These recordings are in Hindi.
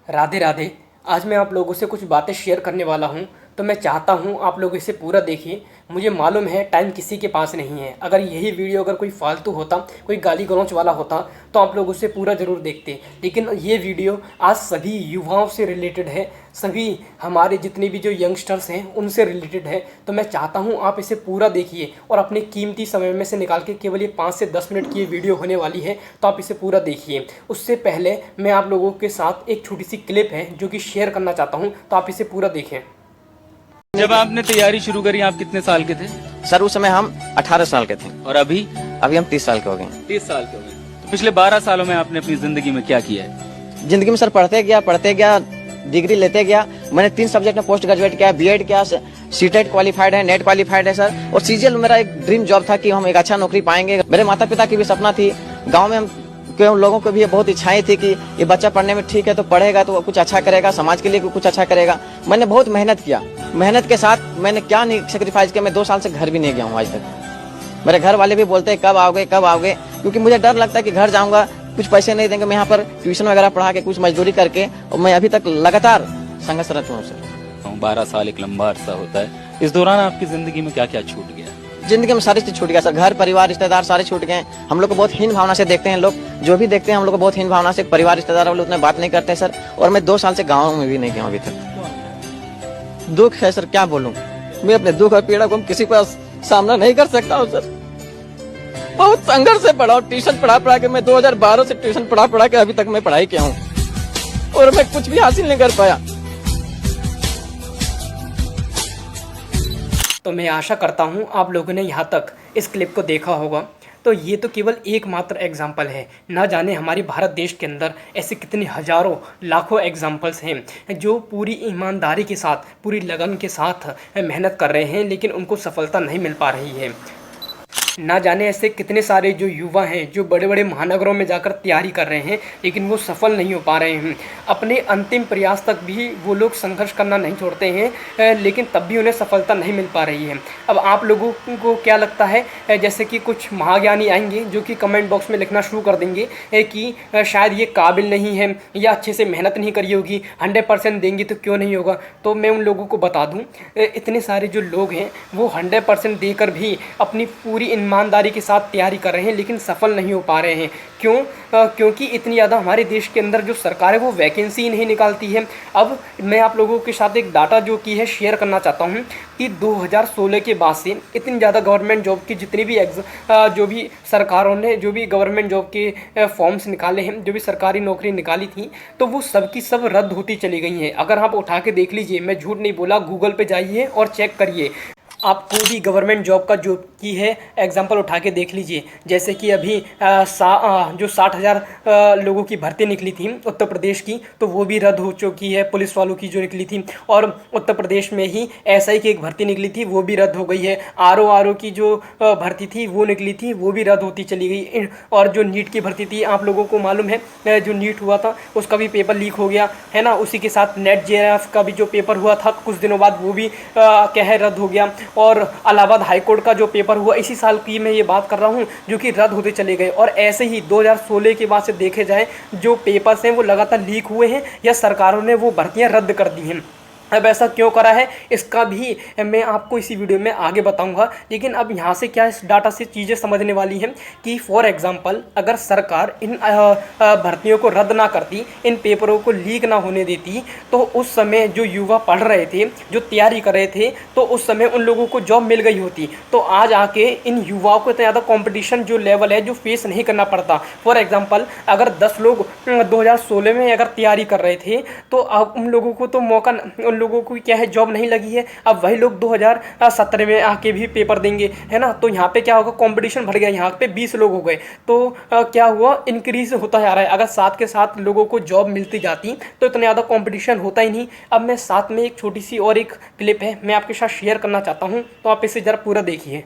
राधे राधे। आज मैं आप लोगों से कुछ बातें शेयर करने वाला हूं, तो मैं चाहता हूं आप लोग इसे पूरा देखिए। मुझे मालूम है टाइम किसी के पास नहीं है। अगर यही वीडियो अगर कोई फालतू होता, कोई गाली गलौच वाला होता, तो आप लोग उसे पूरा ज़रूर देखते। लेकिन ये वीडियो आज सभी युवाओं से रिलेटेड है, सभी हमारे जितने भी जो यंगस्टर्स हैं उनसे रिलेटेड है। तो मैं चाहता हूँ आप इसे पूरा देखिए और अपने कीमती समय में से निकाल के, केवल ये 5 से 10 मिनट की ये वीडियो होने वाली है, तो आप इसे पूरा देखिए। उससे पहले मैं आप लोगों के साथ एक छोटी सी क्लिप है जो कि शेयर करना चाहता हूँ, तो आप इसे पूरा देखें। जब आपने तैयारी शुरू करी आप कितने साल के थे? सर उस समय हम 18 साल के थे। और अभी? अभी हम 30 साल के हो गए। 30 साल के हो गए। तो पिछले 12 सालों में आपने अपनी जिंदगी में क्या किया है? जिंदगी में सर पढ़ते गया, डिग्री लेते गया। मैंने 3 सब्जेक्ट में पोस्ट ग्रेजुएट किया, बीएड किया, सीटेट क्वालिफाइड है, नेट क्वालिफाइड है सर। और सीजीएल मेरा एक ड्रीम जॉब था कि हम एक अच्छा नौकरी पाएंगे। मेरे माता पिता की भी सपना थी। गाँव में हम लोगों को भी बहुत इच्छाएं थी कि ये बच्चा पढ़ने में ठीक है तो पढ़ेगा तो कुछ अच्छा करेगा, समाज के लिए कुछ अच्छा करेगा। मैंने बहुत मेहनत किया। मेहनत के साथ मैंने क्या नहीं सेक्रीफाइस किया। मैं 2 साल से घर भी नहीं गया हूँ आज तक। मेरे घर वाले भी बोलते हैं कब आओगे, क्योंकि मुझे डर लगता है कि घर जाऊंगा कुछ पैसे नहीं देंगे। मैं यहाँ पर ट्यूशन वगैरह पढ़ा के कुछ मजदूरी करके, और मैं अभी तक लगातार संघर्षरत हूँ सर। 12 साल एक लंबा अरसा होता है। इस दौरान आपकी जिंदगी में क्या क्या छूट गया? जिंदगी में सारी चीज छूट गया सर। घर परिवार रिश्तेदार सारे छूट गए। हम लोग को बहुत हीन भावना से देखते हैं लोग। जो भी देखते हैं हम लोग को बहुत हीन भावना से, परिवार रिश्तेदार वाले उतने बात नहीं करते सर। और मैं 2 साल से गाँव में भी नहीं गया अभी तक। दुख है सर, क्या बोलूं। मैं अपने दुख और पीड़ा को किसी का सामना नहीं कर सकता हूँ सर। बहुत संघर्ष से पढ़ा हूँ, ट्यूशन पढ़ा के मैं 2012 से ट्यूशन पढ़ा के अभी तक मैं पढ़ाई किया हूँ, और मैं कुछ भी हासिल नहीं कर पाया। तो मैं आशा करता हूँ आप लोगों ने यहाँ तक इस क्लिप को देखा होगा। तो ये तो केवल एकमात्र एग्जाम्पल है। ना जाने हमारे भारत देश के अंदर ऐसे कितने हजारों लाखों एग्जाम्पल्स हैं जो पूरी ईमानदारी के साथ, पूरी लगन के साथ मेहनत कर रहे हैं, लेकिन उनको सफलता नहीं मिल पा रही है। ना जाने ऐसे कितने सारे जो युवा हैं जो बड़े बड़े महानगरों में जाकर तैयारी कर रहे हैं, लेकिन वो सफल नहीं हो पा रहे हैं। अपने अंतिम प्रयास तक भी वो लोग संघर्ष करना नहीं छोड़ते हैं, लेकिन तब भी उन्हें सफलता नहीं मिल पा रही है। अब आप लोगों को क्या लगता है, जैसे कि कुछ महाज्ञानी आएंगे जो कि कमेंट बॉक्स में लिखना शुरू कर देंगे कि शायद ये काबिल नहीं है या अच्छे से मेहनत नहीं करी होगी, 100% देंगे तो क्यों नहीं होगा। तो मैं उन लोगों को बता दूँ, इतने सारे जो लोग हैं वो 100% देकर भी अपनी पूरी ईमानदारी के साथ तैयारी कर रहे हैं, लेकिन सफल नहीं हो पा रहे हैं। क्यों? क्योंकि इतनी ज़्यादा हमारे देश के अंदर जो सरकार है वो वैकेंसी नहीं निकालती है। अब मैं आप लोगों के साथ एक डाटा जो कि है शेयर करना चाहता हूँ कि 2016 के बाद से इतनी ज़्यादा गवर्नमेंट जॉब की जितनी भी जो भी सरकारों ने जो भी गवर्नमेंट जॉब के फॉर्म्स निकाले हैं, जो भी सरकारी नौकरी निकाली थी, तो वो सब की सब रद्द होती चली गई हैं। अगर आप उठा के देख लीजिए, मैं झूठ नहीं बोला, गूगल पे जाइए और चेक करिए। आप कोई भी गवर्नमेंट जॉब का जो की है एग्जांपल उठा के देख लीजिए। जैसे कि अभी जो 60,000 लोगों की भर्ती निकली थी उत्तर प्रदेश की, तो वो भी रद्द हो चुकी है। पुलिस वालों की जो निकली थी, और उत्तर प्रदेश में ही एसआई की एक भर्ती निकली थी, वो भी रद्द हो गई है। आरओ की जो भर्ती थी वो निकली थी, वो भी रद्द होती चली गई। और जो नीट की भर्ती थी, आप लोगों को मालूम है जो नीट हुआ था उसका भी पेपर लीक हो गया है ना। उसी के साथ नेट जेआरएफ का भी जो पेपर हुआ था कुछ दिनों बाद, वो भी क्या है रद्द हो गया। और इलाहाबाद हाईकोर्ट का जो पेपर हुआ इसी साल की मैं ये बात कर रहा हूँ, जो कि रद्द होते चले गए। और ऐसे ही 2016 के बाद से देखे जाए जो पेपर्स हैं वो लगातार लीक हुए हैं या सरकारों ने वो भर्तियाँ रद्द कर दी हैं। अब ऐसा क्यों करा है इसका भी मैं आपको इसी वीडियो में आगे बताऊंगा। लेकिन अब यहाँ से क्या इस डाटा से चीज़ें समझने वाली हैं कि फॉर एग्जांपल अगर सरकार इन भर्तियों को रद्द ना करती, इन पेपरों को लीक ना होने देती, तो उस समय जो युवा पढ़ रहे थे, जो तैयारी कर रहे थे, तो उस समय उन लोगों को जॉब मिल गई होती। तो आज आके इन युवाओं को इतना ज़्यादा कॉम्पिटिशन जो लेवल है जो फेस नहीं करना पड़ता। फॉर एग्जाम्पल अगर 10 लोग 2016 में अगर तैयारी कर रहे थे, तो अब उन लोगों को तो मौका, लोगों को क्या है जॉब नहीं लगी है, अब वही लोग 2017 में आके भी पेपर देंगे, है ना। तो यहाँ पे क्या होगा, कंपटीशन बढ़ गया, यहाँ पे 20 लोग हो गए, तो क्या हुआ, इंक्रीज होता जा रहा है। अगर साथ के साथ लोगों को जॉब मिलती जाती तो इतना ज़्यादा कंपटीशन होता ही नहीं। अब मैं साथ में एक छोटी सी और एक क्लिप है मैं आपके साथ शेयर करना चाहता हूँ, तो आप इसे ज़रा पूरा देखिए।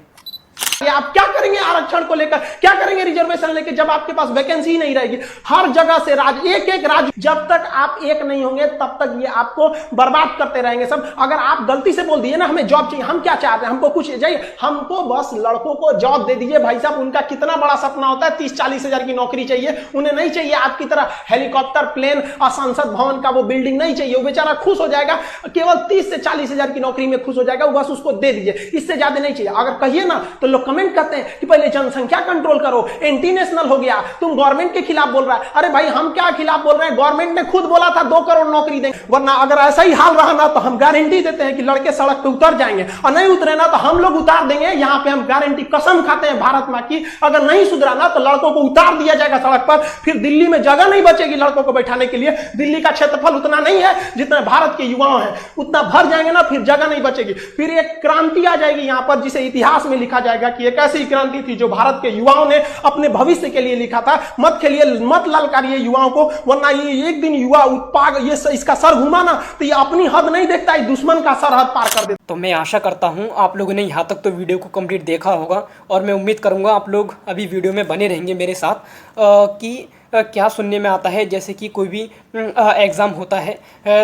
ये आप क्या करेंगे आरक्षण को लेकर, क्या करेंगे रिजर्वेशन लेकर, जब आपके पास वैकेंसी ही नहीं रहेगी। हर जगह से एक एक राज्य, जब तक आप एक नहीं होंगे तब तक ये आपको बर्बाद करते रहेंगे सब। अगर आप गलती से बोल दिए ना हमें जॉब चाहिए, हम क्या चाहते हैं, हमको कुछ चाहिए, हमको बस लड़कों को जॉब दे दीजिए भाई साहब। उनका कितना बड़ा सपना होता है 30-40 हजार की नौकरी चाहिए, उन्हें नहीं चाहिए आपकी तरह हेलीकॉप्टर, प्लेन और संसद भवन का वो बिल्डिंग नहीं चाहिए। वो बेचारा खुश हो जाएगा, केवल 30 से 40 हजार की नौकरी में खुश हो जाएगा, वो बस उसको दे दीजिए, इससे ज्यादा नहीं चाहिए। अगर कहिए ना तो लोग कमेंट करते हैं कि पहले जनसंख्या कंट्रोल करो, एंटी नेशनल हो गया, तुम गवर्नमेंट के खिलाफ बोल रहा है। अरे भाई हम क्या खिलाफ बोल रहे हैं, गवर्नमेंट ने खुद बोला था 2 करोड़ नौकरी देंगे। वरना अगर ऐसा ही हाल रहा ना तो हम गारंटी देते हैं कि लड़के सड़क पे उतर जाएंगे, और नहीं उतरे ना तो हम लोग उतार देंगे। यहाँ पे हम गारंटी कसम खाते हैं भारत मां की, अगर नहीं सुधरा ना तो लड़कों को उतार दिया जाएगा सड़क पर। फिर दिल्ली में जगह नहीं बचेगी लड़कों को बैठाने के लिए। दिल्ली का क्षेत्रफल उतना नहीं है जितना भारत के युवाओं हैं, उतना भर जाएंगे ना फिर जगह नहीं बचेगी। फिर एक क्रांति आ जाएगी यहाँ पर, जिसे इतिहास में लिखा जाएगा कि एक ऐसी क्रांति थी जो भारत के युवाओं ने अपने भविष्य के लिए लिखा था। मत खेलिए, मत ललकारिए युवाओं को, वरना ये एक दिन युवा उत्पाद ये इसका सर घुमा ना तो ये अपनी हद नहीं देखता, ये दुश्मन का सरहद पार कर देता। तो मैं आशा करता हूँ आप लोगों ने यहाँ तक तो वीडियो को कंप्लीट देखा होगा, और मैं उम्मीद करूँगा आप लोग अभी वीडियो में बने रहेंगे मेरे साथ कि क्या सुनने में आता है। जैसे कि कोई भी एग्ज़ाम होता है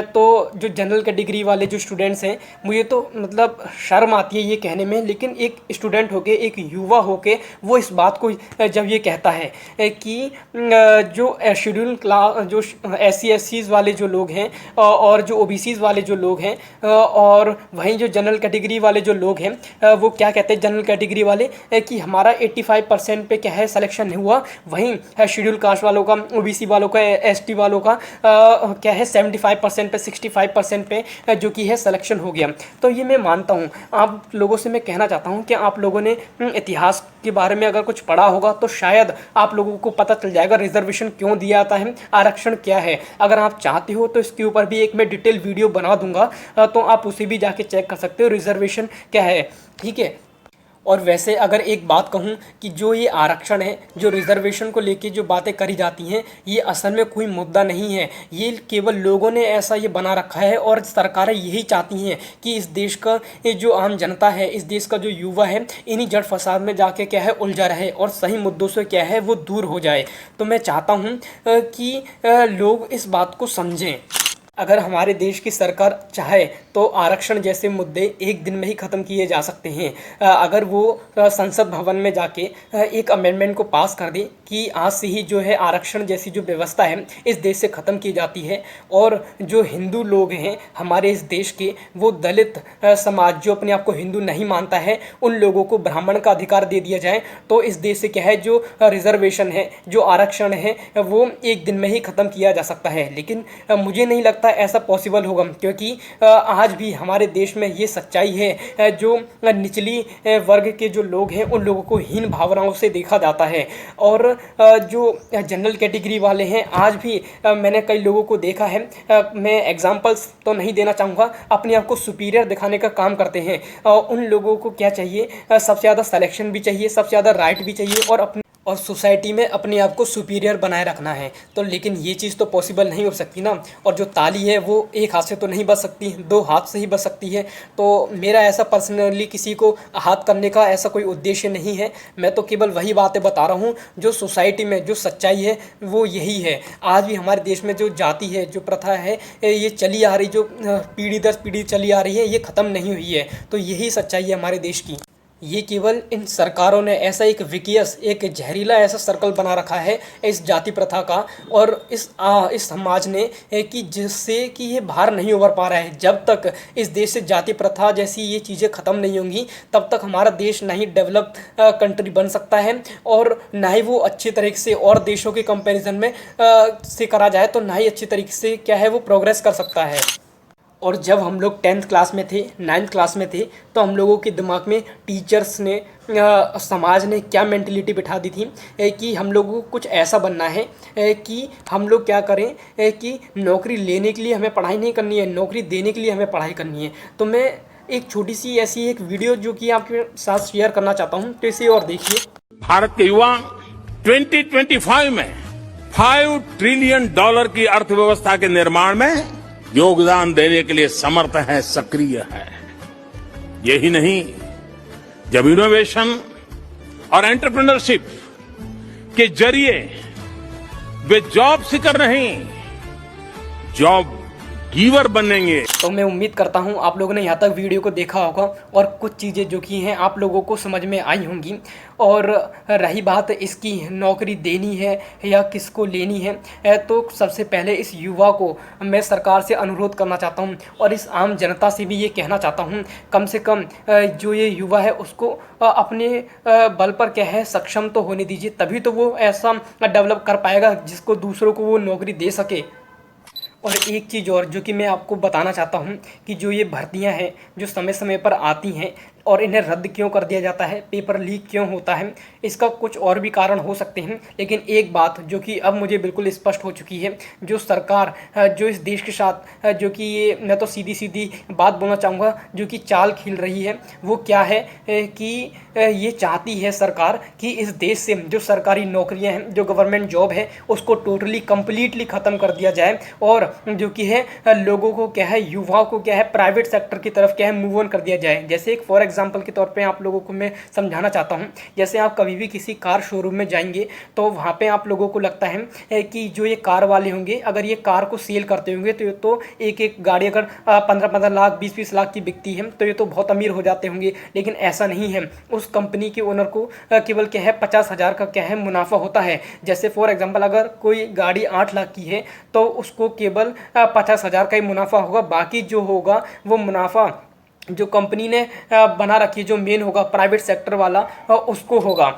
तो जो जनरल कैटेगरी वाले जो स्टूडेंट्स हैं, मुझे तो मतलब शर्म आती है ये कहने में, लेकिन एक स्टूडेंट होके, एक युवा होके वो इस बात को जब ये कहता है कि जो शेड्यूल क्लास, जो SC/SCs वाले जो लोग हैं और जो OBCs वाले जो लोग हैं, और वहीं जो जनरल कैटेगरी वाले जो लोग हैं, वो क्या कहते हैं जनरल कैटेगरी वाले कि हमारा 85% पे क्या है सिलेक्शन हुआ, वहीं शेड्यूल कास्ट वालों का, OBC वालों का, ST वालों का क्या है 75% पे, 65% पे जो कि है सिलेक्शन हो गया। तो ये मैं मानता हूँ। आप लोगों से मैं कहना चाहता हूँ कि आप लोगों ने इतिहास के बारे में अगर कुछ पढ़ा होगा तो शायद आप लोगों को पता चल जाएगा रिजर्वेशन क्यों दिया जाता है, आरक्षण क्या है। अगर आप चाहते हो तो इसके ऊपर भी एक मैं डिटेल वीडियो बना दूंगा, तो आप उसे भी जाके चेक कर सकते हो रिजर्वेशन क्या है, ठीक है। और वैसे अगर एक बात कहूँ कि जो ये आरक्षण है, जो रिजर्वेशन को लेके जो बातें करी जाती हैं, ये असल में कोई मुद्दा नहीं है। ये केवल लोगों ने ऐसा ये बना रखा है, और सरकारें यही चाहती हैं कि इस देश का ये जो आम जनता है, इस देश का जो युवा है, इन्हीं जड़ फसाद में जाके क्या है उलझा रहे और सही मुद्दों से क्या है वो दूर हो जाए। तो मैं चाहता हूँ कि लोग इस बात को समझें। अगर हमारे देश की सरकार चाहे तो आरक्षण जैसे मुद्दे एक दिन में ही ख़त्म किए जा सकते हैं। अगर वो संसद भवन में जाके एक अमेंडमेंट को पास कर दे कि आज से ही जो है आरक्षण जैसी जो व्यवस्था है इस देश से ख़त्म की जाती है, और जो हिंदू लोग हैं हमारे इस देश के, वो दलित समाज जो अपने आप को हिंदू नहीं मानता है, उन लोगों को ब्राह्मण का अधिकार दे दिया जाए, तो इस देश से क्या है जो रिजर्वेशन है, जो आरक्षण है, वो एक दिन में ही ख़त्म किया जा सकता है। लेकिन मुझे नहीं लगता ऐसा पॉसिबल होगा, क्योंकि आज भी हमारे देश में ये सच्चाई है, जो निचली वर्ग के जो लोग हैं उन लोगों को हीन भावनाओं से देखा जाता है। और जो जनरल कैटेगरी वाले हैं, आज भी मैंने कई लोगों को देखा है, मैं एग्जांपल्स तो नहीं देना चाहूँगा, अपने आप को सुपीरियर दिखाने का काम करते हैं। उन लोगों को क्या चाहिए, सबसे ज़्यादा सिलेक्शन भी चाहिए, सबसे ज़्यादा राइट भी चाहिए, और सोसाइटी में अपने आप को सुपीरियर बनाए रखना है। तो लेकिन ये चीज़ तो पॉसिबल नहीं हो सकती ना। और जो ताली है वो एक हाथ से तो नहीं बज सकती, 2 हाथ से ही बज सकती है। तो मेरा ऐसा पर्सनली किसी को आहत करने का ऐसा कोई उद्देश्य नहीं है। मैं तो केवल वही बातें बता रहा हूँ जो सोसाइटी में जो सच्चाई है वो यही है। आज भी हमारे देश में जो जाति है, जो प्रथा है, ये चली आ रही, जो पीढ़ी दर पीढ़ी चली आ रही है, ये ख़त्म नहीं हुई है। तो यही सच्चाई है हमारे देश की। ये केवल इन सरकारों ने ऐसा एक विकियस, एक जहरीला ऐसा सर्कल बना रखा है इस जाति प्रथा का और इस समाज ने, कि जिससे कि ये बाहर नहीं उभर पा रहा है। जब तक इस देश से जाति प्रथा जैसी ये चीज़ें ख़त्म नहीं होंगी तब तक हमारा देश ना ही डेवलप कंट्री बन सकता है, और ना ही वो अच्छे तरीके से और देशों के कंपैरिजन में से करा जाए तो ना ही अच्छी तरीके से क्या है वो प्रोग्रेस कर सकता है। और जब हम लोग 10th क्लास में थे, 9th क्लास में थे, तो हम लोगों के दिमाग में टीचर्स ने, समाज ने क्या मेंटलिटी बिठा दी थी कि हम लोगों को कुछ ऐसा बनना है कि हम लोग क्या करें कि नौकरी लेने के लिए हमें पढ़ाई नहीं करनी है, नौकरी देने के लिए हमें पढ़ाई करनी है। तो मैं एक छोटी सी ऐसी एक वीडियो जो कि आपके साथ शेयर करना चाहता हूँ, तो इसे और देखिए। भारत के युवा 2025 में $5 ट्रिलियन की अर्थव्यवस्था के निर्माण में योगदान देने के लिए समर्थ है, सक्रिय है। यही नहीं, जब इनोवेशन, और एंटरप्रेन्योरशिप के जरिए वे जॉब सीकर नहीं, जॉब गिवर बनेंगे। तो मैं उम्मीद करता हूं आप लोगों ने यहाँ तक वीडियो को देखा होगा और कुछ चीज़ें जो की हैं आप लोगों को समझ में आई होंगी। और रही बात इसकी नौकरी देनी है या किसको लेनी है, तो सबसे पहले इस युवा को मैं सरकार से अनुरोध करना चाहता हूं और इस आम जनता से भी ये कहना चाहता हूं, कम से कम जो ये युवा है उसको अपने बल पर क्या है सक्षम तो होने दीजिए, तभी तो वो ऐसा डेवलप कर पाएगा जिसको दूसरों को वो नौकरी दे सके। और एक चीज़ और जो कि मैं आपको बताना चाहता हूं कि जो ये भर्तियां हैं जो समय समय पर आती हैं और इन्हें रद्द क्यों कर दिया जाता है, पेपर लीक क्यों होता है, इसका कुछ और भी कारण हो सकते हैं। लेकिन एक बात जो कि अब मुझे बिल्कुल स्पष्ट हो चुकी है, जो सरकार जो इस देश के साथ जो कि ये मैं तो सीधी सीधी बात बोलना चाहूँगा जो कि चाल खील रही है, वो क्या है कि ये चाहती है सरकार कि इस देश से जो सरकारी नौकरियां हैं, जो गवर्नमेंट जॉब है, उसको टोटली कम्प्लीटली ख़त्म कर दिया जाए और जो कि है लोगों को क्या है, युवाओं को क्या है, प्राइवेट सेक्टर की तरफ क्या है मूव ऑन कर दिया जाए। जैसे एक फॉर एग्जांपल के तौर पे आप लोगों को मैं समझाना चाहता हूं, जैसे आप कभी भी किसी कार शोरूम में जाएंगे तो वहां पे आप लोगों को लगता है कि जो ये कार वाले होंगे अगर ये कार को सेल करते होंगे तो एक एक गाड़ी अगर 15-15 लाख 20-20 लाख की बिकती है तो ये तो बहुत अमीर हो जाते होंगे। लेकिन ऐसा नहीं है, उस कंपनी के ओनर को केवल क्या है 50,000 का क्या है मुनाफा होता है। जैसे फॉर एग्जाम्पल अगर कोई गाड़ी 8 लाख की है तो उसको केवल 50,000 का ही मुनाफा होगा, बाकी जो होगा वो मुनाफा जो कंपनी ने बना रखी है, जो मेन होगा प्राइवेट सेक्टर वाला, उसको होगा।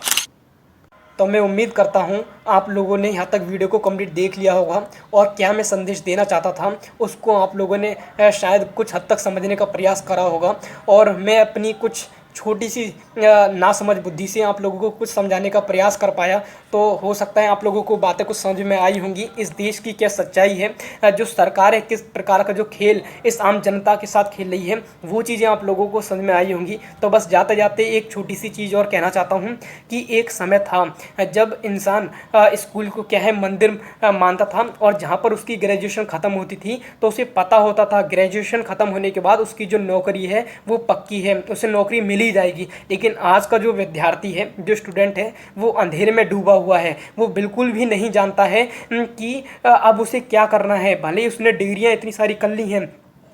तो मैं उम्मीद करता हूं आप लोगों ने यहाँ तक वीडियो को कंप्लीट देख लिया होगा और क्या मैं संदेश देना चाहता था उसको आप लोगों ने शायद कुछ हद तक समझने का प्रयास करा होगा। और मैं अपनी कुछ छोटी सी नासमझ बुद्धि से आप लोगों को कुछ समझाने का प्रयास कर पाया, तो हो सकता है आप लोगों को बातें कुछ समझ में आई होंगी। इस देश की क्या सच्चाई है, जो सरकार है किस प्रकार का जो खेल इस आम जनता के साथ खेल रही है, वो चीज़ें आप लोगों को समझ में आई होंगी। तो बस जाते जाते एक छोटी सी चीज़ और कहना चाहता हूँ कि एक समय था जब इंसान स्कूल को क्या है मंदिर मानता था और जहाँ पर उसकी ग्रेजुएशन ख़त्म होती थी तो उसे पता होता था ग्रेजुएशन ख़त्म होने के बाद उसकी जो नौकरी है वो पक्की है, उसे नौकरी मिल ही जाएगी। लेकिन आज का जो विद्यार्थी है, जो स्टूडेंट है, वो अंधेरे में डूबा हुआ है, वो बिल्कुल भी नहीं जानता है कि अब उसे क्या करना है। भले ही उसने डिग्रियां इतनी सारी कर ली हैं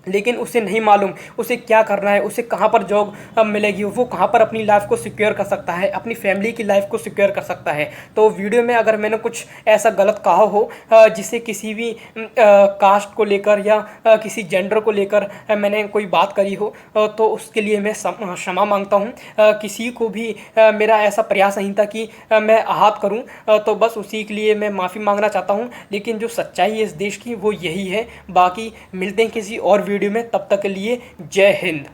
लेकिन उसे नहीं मालूम उसे क्या करना है, उसे कहाँ पर जॉब मिलेगी, वो कहाँ पर अपनी लाइफ को सिक्योर कर सकता है, अपनी फैमिली की लाइफ को सिक्योर कर सकता है। तो वीडियो में अगर मैंने कुछ ऐसा गलत कहा हो जिससे किसी भी कास्ट को लेकर या किसी जेंडर को लेकर मैंने कोई बात करी हो तो उसके लिए मैं क्षमा मांगता हूँ। किसी को भी मेरा ऐसा प्रयास नहीं था कि मैं आहत करूँ, तो बस उसी के लिए मैं माफ़ी मांगना चाहता हूँ। लेकिन जो सच्चाई है इस देश की वो यही है। बाकी मिलते हैं किसी और वीडियो में, तब तक के लिए जय हिंद।